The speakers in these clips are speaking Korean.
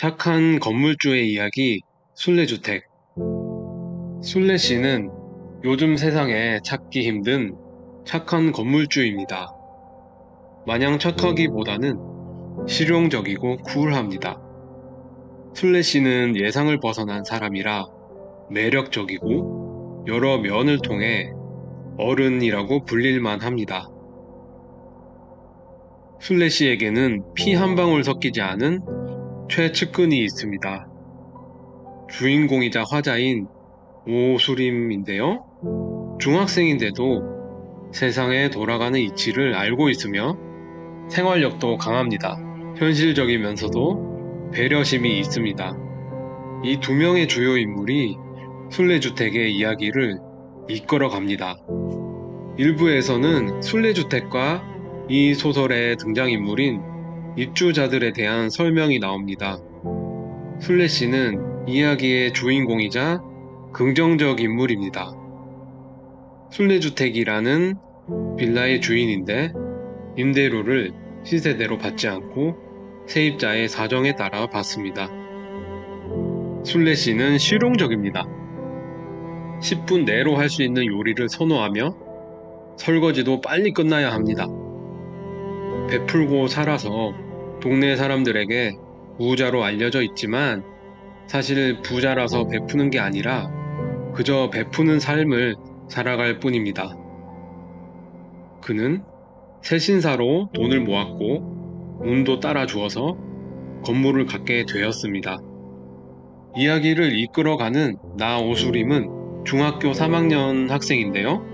착한 건물주의 이야기, 순례주택. 순례씨는 요즘 세상에 찾기 힘든 착한 건물주입니다. 마냥 착하기보다는 실용적이고 쿨합니다. 순례씨는 예상을 벗어난 사람이라 매력적이고 여러 면을 통해 어른이라고 불릴만 합니다. 순례씨에게는 피 한 방울 섞이지 않은 최측근이 있습니다. 주인공이자 화자인 오수림인데요. 중학생인데도 세상에 돌아가는 이치를 알고 있으며 생활력도 강합니다. 현실적이면서도 배려심이 있습니다. 이 두 명의 주요 인물이 순례주택의 이야기를 이끌어 갑니다. 일부에서는 순례주택과 이 소설의 등장인물인 입주자들에 대한 설명이 나옵니다. 순례씨는 이야기의 주인공이자 긍정적 인물입니다. 순례주택이라는 빌라의 주인인데 임대료를 시세대로 받지 않고 세입자의 사정에 따라 받습니다. 순례씨는 실용적입니다. 10분 내로 할 수 있는 요리를 선호하며 설거지도 빨리 끝나야 합니다. 베풀고 살아서 동네 사람들에게 부자로 알려져 있지만 사실 부자라서 베푸는 게 아니라 그저 베푸는 삶을 살아갈 뿐입니다. 그는 세신사로 돈을 모았고 운도 따라 주어서 건물을 갖게 되었습니다. 이야기를 이끌어가는 나 오수림은 중학교 3학년 학생인데요.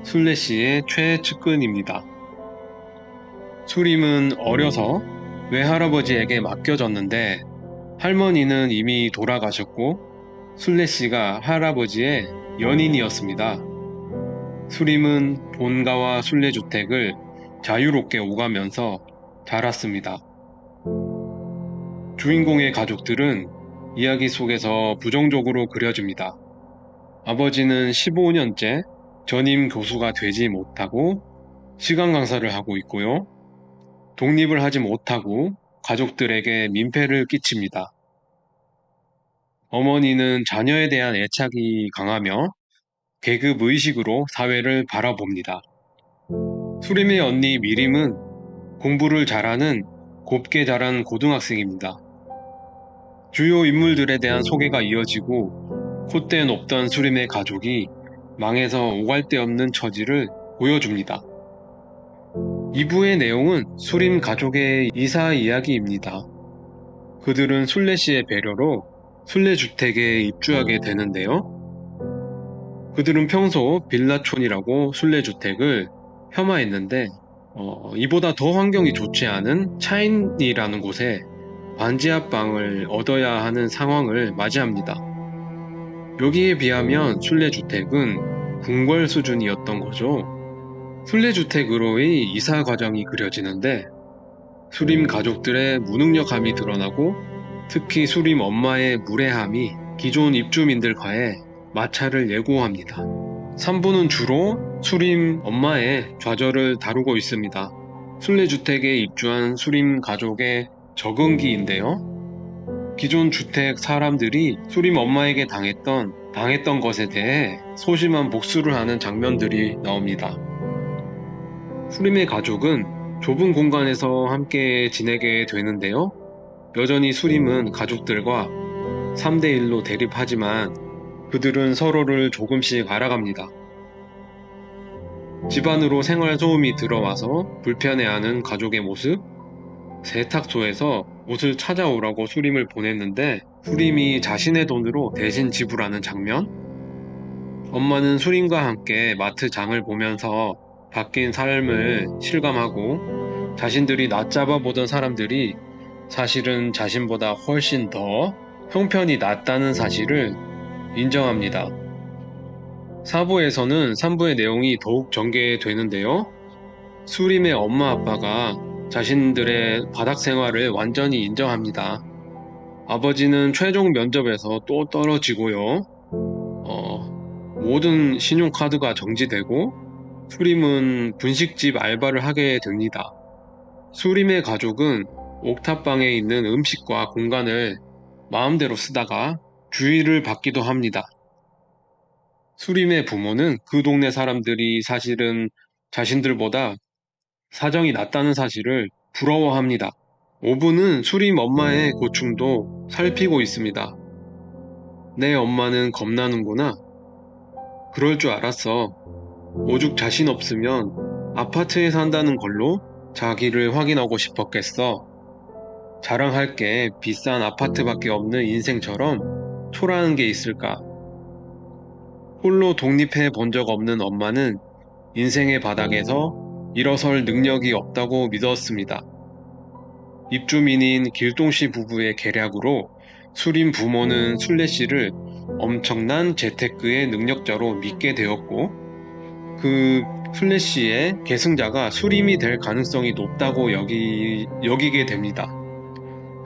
순례씨의 최측근입니다. 수림은 어려서 외할아버지에게 맡겨졌는데 할머니는 이미 돌아가셨고 순례씨가 할아버지의 연인이었습니다. 수림은 본가와 순례주택을 자유롭게 오가면서 자랐습니다. 주인공의 가족들은 이야기 속에서 부정적으로 그려집니다. 아버지는 15년째 전임 교수가 되지 못하고 시간 강사를 하고 있고요. 독립을 하지 못하고 가족들에게 민폐를 끼칩니다. 어머니는 자녀에 대한 애착이 강하며 계급 의식으로 사회를 바라봅니다. 수림의 언니 미림은 공부를 잘하는 곱게 자란 고등학생입니다. 주요 인물들에 대한 소개가 이어지고 콧대 높던 수림의 가족이 망해서 오갈 데 없는 처지를 보여줍니다. 2부의 내용은 수림 가족의 이사 이야기입니다. 그들은 순례씨의 배려로 순례주택에 입주하게 되는데요. 그들은 평소 빌라촌이라고 순례주택을 폄하했는데 이보다 더 환경이 좋지 않은 차인이라는 곳에 반지하방을 얻어야 하는 상황을 맞이합니다. 여기에 비하면 순례주택은 궁궐 수준이었던 거죠. 순례주택으로의 이사 과정이 그려지는데 수림 가족들의 무능력함이 드러나고 특히 수림 엄마의 무례함이 기존 입주민들과의 마찰을 예고합니다. 3부는 주로 수림 엄마의 좌절을 다루고 있습니다. 순례주택에 입주한 수림 가족의 적응기인데요. 기존 주택 사람들이 수림 엄마에게 당했던 것에 대해 소심한 복수를 하는 장면들이 나옵니다. 수림의 가족은 좁은 공간에서 함께 지내게 되는데요. 여전히 수림은 가족들과 3대1로 대립하지만 그들은 서로를 조금씩 알아갑니다. 집안으로 생활 소음이 들어와서 불편해하는 가족의 모습, 세탁소에서 옷을 찾아오라고 수림을 보냈는데 수림이 자신의 돈으로 대신 지불하는 장면, 엄마는 수림과 함께 마트 장을 보면서 바뀐 삶을 실감하고 자신들이 낮잡아 보던 사람들이 사실은 자신보다 훨씬 더 형편이 낮다는 사실을 인정합니다. 4부에서는 3부의 내용이 더욱 전개되는데요. 수림의 엄마 아빠가 자신들의 바닥 생활을 완전히 인정합니다. 아버지는 최종 면접에서 또 떨어지고요. 모든 신용카드가 정지되고 수림은 분식집 알바를 하게 됩니다. 수림의 가족은 옥탑방에 있는 음식과 공간을 마음대로 쓰다가 주의를 받기도 합니다. 수림의 부모는 그 동네 사람들이 사실은 자신들보다 사정이 낫다는 사실을 부러워합니다. 오부는 수림 엄마의 고충도 살피고 있습니다. 내 엄마는 겁나는구나. 그럴 줄 알았어. 오죽 자신 없으면 아파트에 산다는 걸로 자기를 확인하고 싶었겠어. 자랑할 게 비싼 아파트밖에 없는 인생처럼 초라한 게 있을까? 홀로 독립해 본 적 없는 엄마는 인생의 바닥에서 일어설 능력이 없다고 믿었습니다. 입주민인 길동씨 부부의 계략으로 수림 부모는 순례씨를 엄청난 재테크의 능력자로 믿게 되었고, 그 순례씨의 계승자가 수림이 될 가능성이 높다고 여기게 됩니다.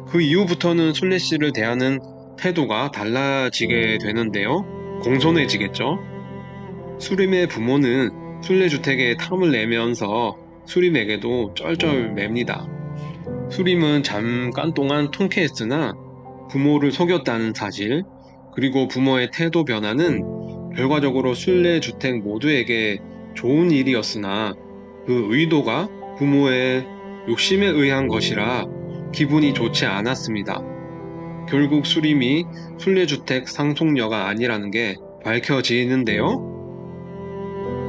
그 이후부터는 순례씨를 대하는 태도가 달라지게 되는데요. 공손해지겠죠. 수림의 부모는 순례주택에 탐을 내면서 수림에게도 쩔쩔맵니다. 수림은 잠깐 동안 통쾌했으나 부모를 속였다는 사실, 그리고 부모의 태도 변화는 결과적으로 순례주택 모두에게 좋은 일이었으나 그 의도가 부모의 욕심에 의한 것이라 기분이 좋지 않았습니다. 결국 수림이 순례주택 상속녀가 아니라는 게 밝혀지는데요.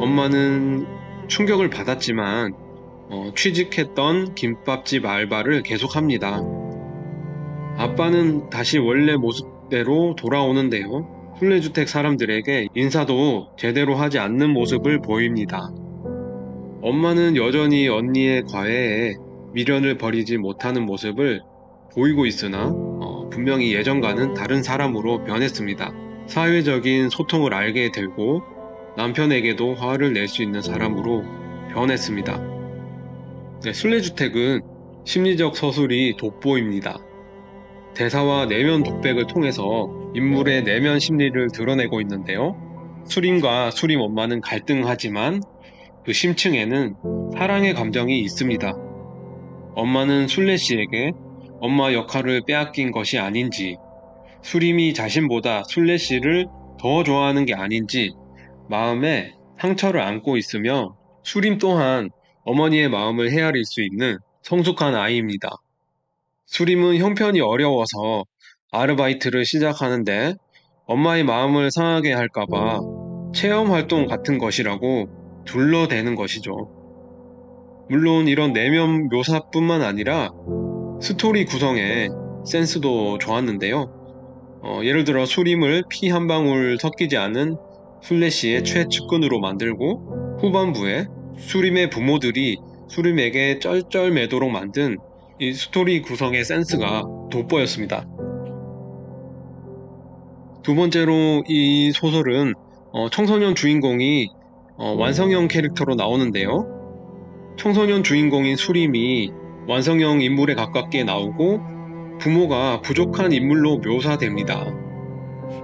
엄마는 충격을 받았지만 취직했던 김밥집 알바를 계속합니다. 아빠는 다시 원래 모습대로 돌아오는데요. 순례주택 사람들에게 인사도 제대로 하지 않는 모습을 보입니다. 엄마는 여전히 언니의 과외에 미련을 버리지 못하는 모습을 보이고 있으나 분명히 예전과는 다른 사람으로 변했습니다. 사회적인 소통을 알게 되고 남편에게도 화를 낼 수 있는 사람으로 변했습니다. 네, 순례주택은 심리적 서술이 돋보입니다. 대사와 내면 독백을 통해서 인물의 내면 심리를 드러내고 있는데요. 수림과 수림 엄마는 갈등하지만 그 심층에는 사랑의 감정이 있습니다. 엄마는 순례씨에게 엄마 역할을 빼앗긴 것이 아닌지, 수림이 자신보다 순례씨를 더 좋아하는 게 아닌지 마음에 상처를 안고 있으며, 수림 또한 어머니의 마음을 헤아릴 수 있는 성숙한 아이입니다. 수림은 형편이 어려워서 아르바이트를 시작하는데 엄마의 마음을 상하게 할까봐 체험 활동 같은 것이라고 둘러대는 것이죠. 물론 이런 내면 묘사뿐만 아니라 스토리 구성의 센스도 좋았는데요. 예를 들어 수림을 피 한 방울 섞이지 않은 순례씨의 최측근으로 만들고, 후반부에 수림의 부모들이 수림에게 쩔쩔매도록 만든 이 스토리 구성의 센스가 돋보였습니다. 두 번째로 이 소설은 청소년 주인공이 완성형 캐릭터로 나오는데요. 청소년 주인공인 수림이 완성형 인물에 가깝게 나오고 부모가 부족한 인물로 묘사됩니다.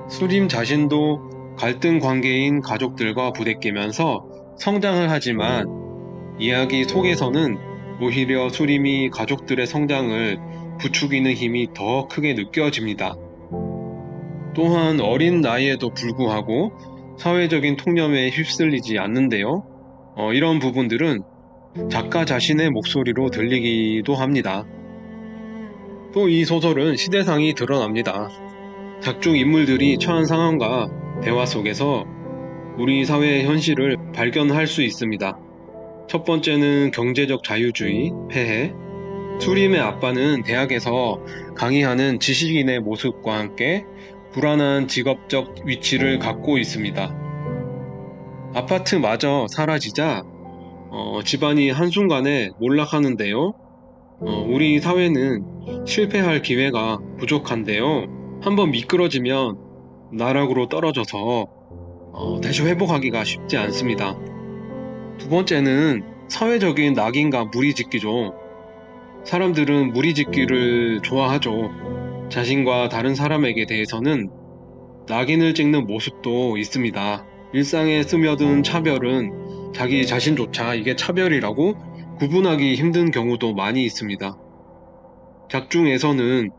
수림 자신도 갈등 관계인 가족들과 부대끼면서 성장을 하지만 이야기 속에서는 오히려 수림이 가족들의 성장을 부추기는 힘이 더 크게 느껴집니다. 또한 어린 나이에도 불구하고 사회적인 통념에 휩쓸리지 않는데요. 이런 부분들은 작가 자신의 목소리로 들리기도 합니다. 또 이 소설은 시대상이 드러납니다. 작중 인물들이 처한 상황과 대화 속에서 우리 사회의 현실을 발견할 수 있습니다. 첫 번째는 경제적 자유주의, 폐해. 수림의 아빠는 대학에서 강의하는 지식인의 모습과 함께 불안한 직업적 위치를 갖고 있습니다. 아파트마저 사라지자 집안이 한순간에 몰락하는데요. 우리 사회는 실패할 기회가 부족한데요. 한번 미끄러지면 나락으로 떨어져서 다시 회복하기가 쉽지 않습니다. 두 번째는 사회적인 낙인과 무리짓기죠. 사람들은 무리짓기를 좋아하죠. 자신과 다른 사람에게 대해서는 낙인을 찍는 모습도 있습니다. 일상에 스며든 차별은 자기 자신조차 이게 차별이라고 구분하기 힘든 경우도 많이 있습니다. 작중에서는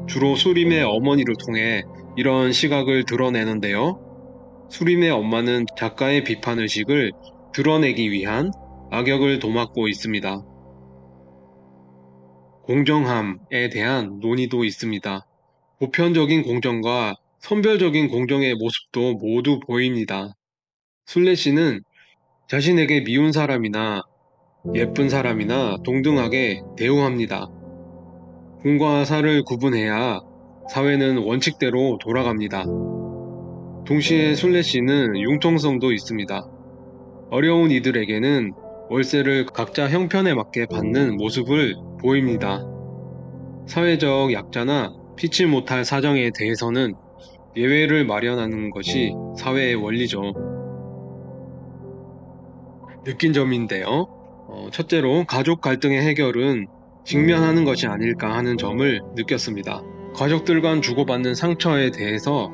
주로 수림의 어머니를 통해 이런 시각을 드러내는데요. 수림의 엄마는 작가의 비판의식을 드러내기 위한 악역을 도맡고 있습니다. 공정함에 대한 논의도 있습니다. 보편적인 공정과 선별적인 공정의 모습도 모두 보입니다. 순례 씨는 자신에게 미운 사람이나 예쁜 사람이나 동등하게 대우합니다. 공과 사를 구분해야 사회는 원칙대로 돌아갑니다. 동시에 순례 씨는 융통성도 있습니다. 어려운 이들에게는 월세를 각자 형편에 맞게 받는 모습을 보입니다. 사회적 약자나 피치 못할 사정에 대해서는 예외를 마련하는 것이 사회의 원리죠. 느낀 점인데요. 첫째로 가족 갈등의 해결은 직면하는 것이 아닐까 하는 점을 느꼈습니다. 가족들 간 주고받는 상처에 대해서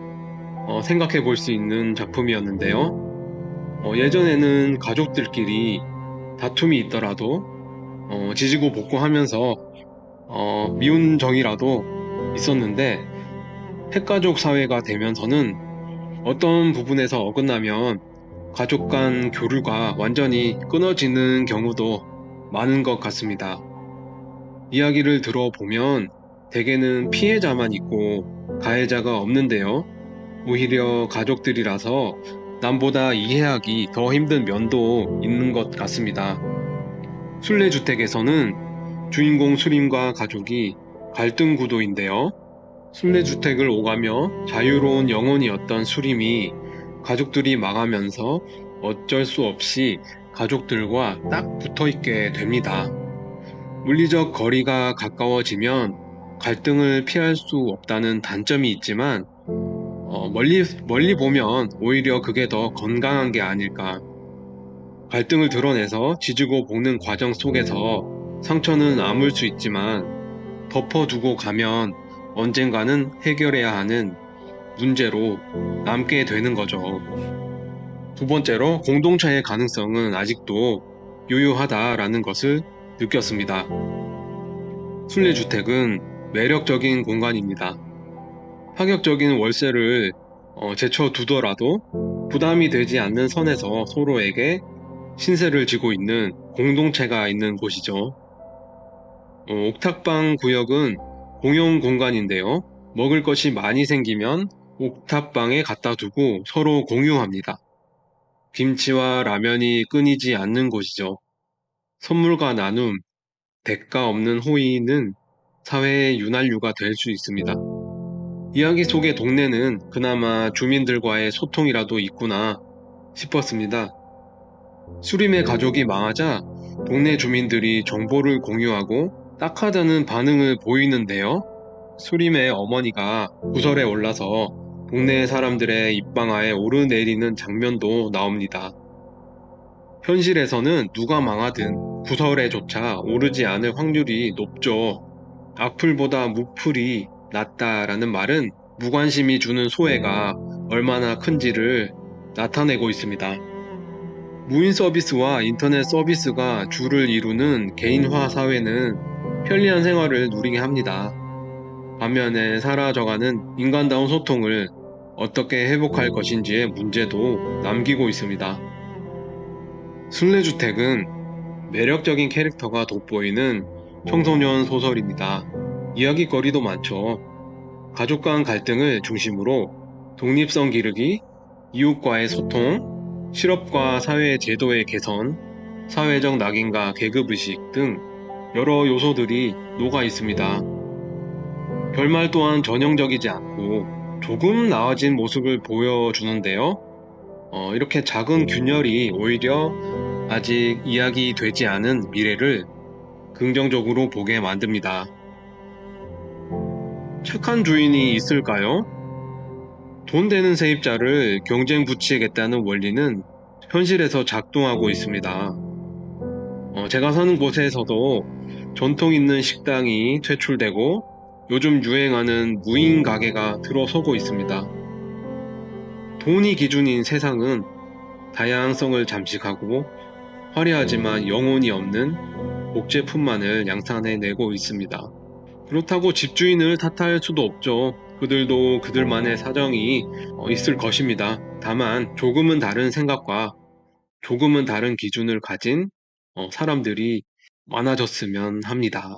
생각해 볼 수 있는 작품이었는데요. 예전에는 가족들끼리 다툼이 있더라도 지지고 볶고하면서 미운 정이라도 있었는데 핵가족 사회가 되면서는 어떤 부분에서 어긋나면 가족 간 교류가 완전히 끊어지는 경우도 많은 것 같습니다. 이야기를 들어보면 대개는 피해자만 있고 가해자가 없는데요. 오히려 가족들이라서 남보다 이해하기 더 힘든 면도 있는 것 같습니다. 순례주택에서는 주인공 수림과 가족이 갈등 구도인데요. 순례주택을 오가며 자유로운 영혼이었던 수림이 가족들이 망하면서 어쩔 수 없이 가족들과 딱 붙어있게 됩니다. 물리적 거리가 가까워지면 갈등을 피할 수 없다는 단점이 있지만 멀리 보면 오히려 그게 더 건강한 게 아닐까. 갈등을 드러내서 지지고 볶는 과정 속에서 상처는 아물 수 있지만 덮어두고 가면 언젠가는 해결해야 하는 문제로 남게 되는 거죠. 두 번째로 공동체의 가능성은 아직도 유효하다라는 것을 느꼈습니다. 순례주택은 매력적인 공간입니다. 파격적인 월세를 제쳐두더라도 부담이 되지 않는 선에서 서로에게 신세를 지고 있는 공동체가 있는 곳이죠. 옥탑방 구역은 공용 공간인데요. 먹을 것이 많이 생기면 옥탑방에 갖다 두고 서로 공유합니다. 김치와 라면이 끊이지 않는 곳이죠. 선물과 나눔, 대가 없는 호의는 사회의 윤활유가 될 수 있습니다. 이야기 속의 동네는 그나마 주민들과의 소통이라도 있구나 싶었습니다. 수림의 가족이 망하자 동네 주민들이 정보를 공유하고 딱하다는 반응을 보이는데요. 수림의 어머니가 구설에 올라서 동네 사람들의 입방아에 오르내리는 장면도 나옵니다. 현실에서는 누가 망하든 구설에조차 오르지 않을 확률이 높죠. 악플보다 무플이 낫다라는 말은 무관심이 주는 소외가 얼마나 큰지를 나타내고 있습니다. 무인 서비스와 인터넷 서비스가 주를 이루는 개인화 사회는 편리한 생활을 누리게 합니다. 반면에 사라져가는 인간다운 소통을 어떻게 회복할 것인지의 문제도 남기고 있습니다. 순례주택은 매력적인 캐릭터가 돋보이는 청소년 소설입니다. 이야기거리도 많죠. 가족 간 갈등을 중심으로 독립성 기르기, 이웃과의 소통, 실업과 사회 제도의 개선, 사회적 낙인과 계급의식 등 여러 요소들이 녹아 있습니다. 결말 또한 전형적이지 않고 조금 나아진 모습을 보여주는데요. 이렇게 작은 균열이 오히려 아직 이야기되지 않은 미래를 긍정적으로 보게 만듭니다. 착한 주인이 있을까요? 돈 되는 세입자를 경쟁 붙이겠다는 원리는 현실에서 작동하고 있습니다. 제가 사는 곳에서도 전통 있는 식당이 퇴출되고 요즘 유행하는 무인 가게가 들어서고 있습니다. 돈이 기준인 세상은 다양성을 잠식하고 화려하지만 영혼이 없는 복제품만을 양산해내고 있습니다. 그렇다고 집주인을 탓할 수도 없죠. 그들도 그들만의 사정이 있을 것입니다. 다만 조금은 다른 생각과 조금은 다른 기준을 가진 사람들이 많아졌으면 합니다.